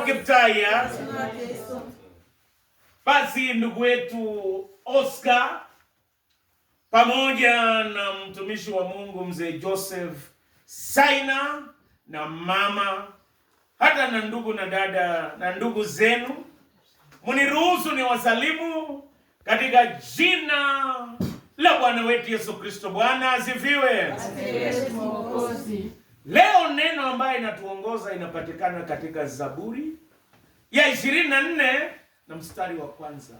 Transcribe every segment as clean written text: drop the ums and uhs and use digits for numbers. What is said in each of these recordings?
Kiptaya. Basi ndugu wetu Oscar pamoja na mtumishi wa Mungu mzee Joseph Saina na mama hata na ndugu na dada na ndugu zenu, muniruhusu ni wasalimu katika jina la Bwana wetu Yesu Kristo. Bwana asifiwe. Leo neno ambayo inatuongoza inapatikana katika Zaburi ya 24 na mstari wa kwanza.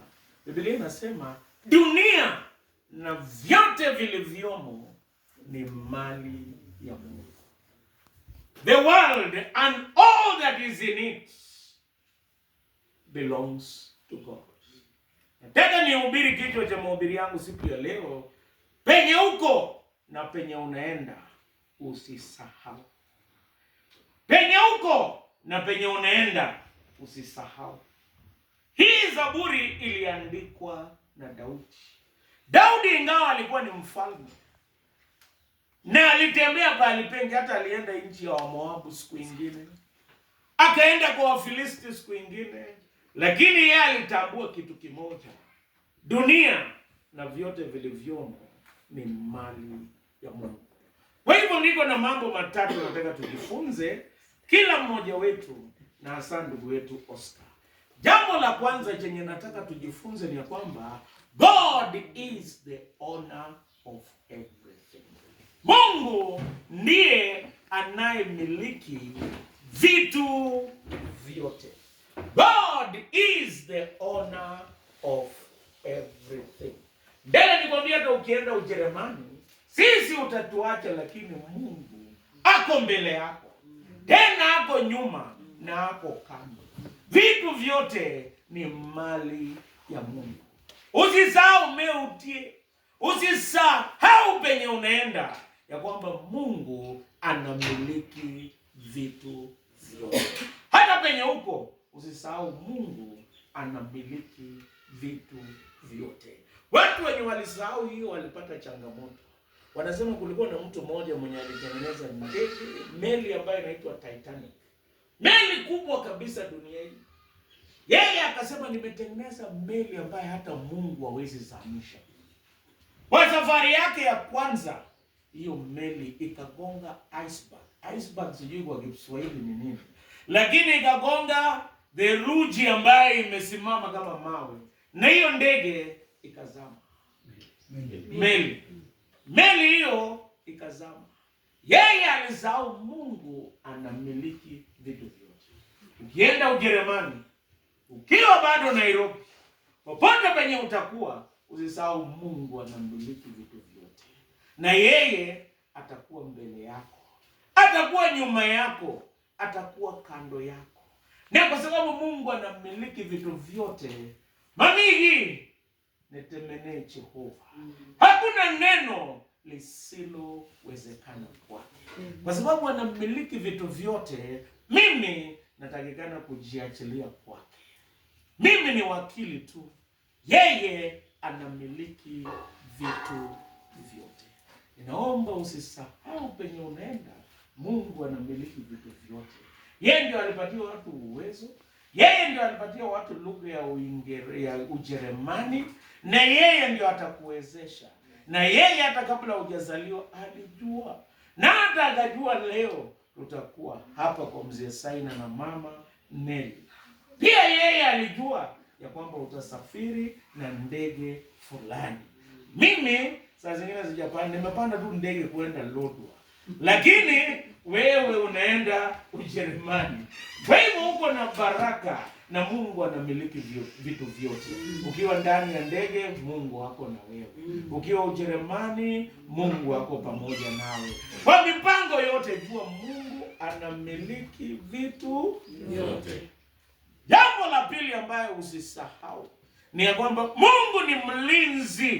Biblia inasema dunia na vyote vilivyomo ni mali ya Mungu. The world and all that is in it belongs to God. Nataka nihubiri kichwa cha mahubiri yangu siku ya leo, penye uko na penye unaenda usisahau. Penye uko na penye unaenda usisahau. Hii Zaburi iliandikwa na Daudi. Daudi ingawa alikuwa ni mfalme na alitembea pahali pengi, hata alienda nchi ya Moabu siku nyingine, akaenda kwa Wafilisti siku nyingine, lakini yeye alitambua kitu kimoja: dunia na vyote vilivyomo ni mali ya Mungu. Kwa hivyo niko na mambo matatu nataka tujifunze kila mmoja wetu, na hasa ndugu wetu Oscar. Jambo la kwanza chenye nataka tujifunze ni kwamba God is the owner of everything. Mungu ndiye anayemiliki vitu vyote. God is the owner of everything. Ndele nikwambia hata ukienda Ujerumani, sisi utatuacha, lakini Mungu ako mbele yako, tena ako nyuma na ako kando. Vitu vyote ni mali ya Mungu. Usisahau meutie, usisahau penye unaenda, ya kwamba Mungu anamiliki vitu vyote. Hata penye uko usisahau Mungu anamiliki vitu vyote. Watu wenye walisahau hiyo walipata changamoto. Wanasema kulikuwa na mtu mmoja mwenye alitengeneza meli ambayo inaitwa Titanic. Meli kubwa kabisa duniani. Yeye akasema nimetengeneza meli ambayo hata Mungu hawezi zamisha. Kwa safari yake ya kwanza, hiyo meli ikagonga iceberg. Iceberg sijui kwa Kiswahili ni nini, lakini ikagonga theluji ambayo imesimama kama mawe, na hiyo ndege ikazama. Meli hiyo ikazama. Yeye alisahau Mungu anamiliki vitu vyote. Ukienda Ujerumani, ukiwa bado Nairobi, popote penye utakuwa, usisahau Mungu anamiliki vitu vyote. Na yeye atakuwa mbele yako, atakuwa nyuma yako, atakuwa kando yako. Na kwa sababu Mungu anamiliki vitu vyote, mamigi netemene Jehova. Hakuna neno lisilowezekana kwake. Kwa sababu anamiliki vitu vyote, mimi natakikana kujiachilia kwake. Mimi ni wakili tu, yeye anamiliki vitu vyote. Ninaomba usisahau penye unaenda, Mungu anamiliki vitu vyote. Yeye ndio alipatia watu uwezo, yeye ndio alipatia watu lugha ya Ujerumani, na yeye ndio atakuwezesha. Na yeye hata kabla hujazaliwa alijua, na hata akajua leo tutakuwa hapa kwa mzee Saina na mama Nelly. Pia yeye alijua ya kwamba utasafiri na ndege fulani. Mimi saa zingine sijapanda, nimepanda tu ndege kwenda Lodwar, lakini wewe unaenda Ujerumani. Kwa hivyo uko na baraka, na Mungu anamiliki vitu vyote. Ukiwa ndani ya ndege, Mungu wako na wewe. Ukiwa Ujerumani, Mungu wako pamoja nawe. Kwa mipango yote, jua Mungu anamiliki vitu vyote. Jambo la pili ambayo usisahau ni ya kwamba Mungu ni mlinzi.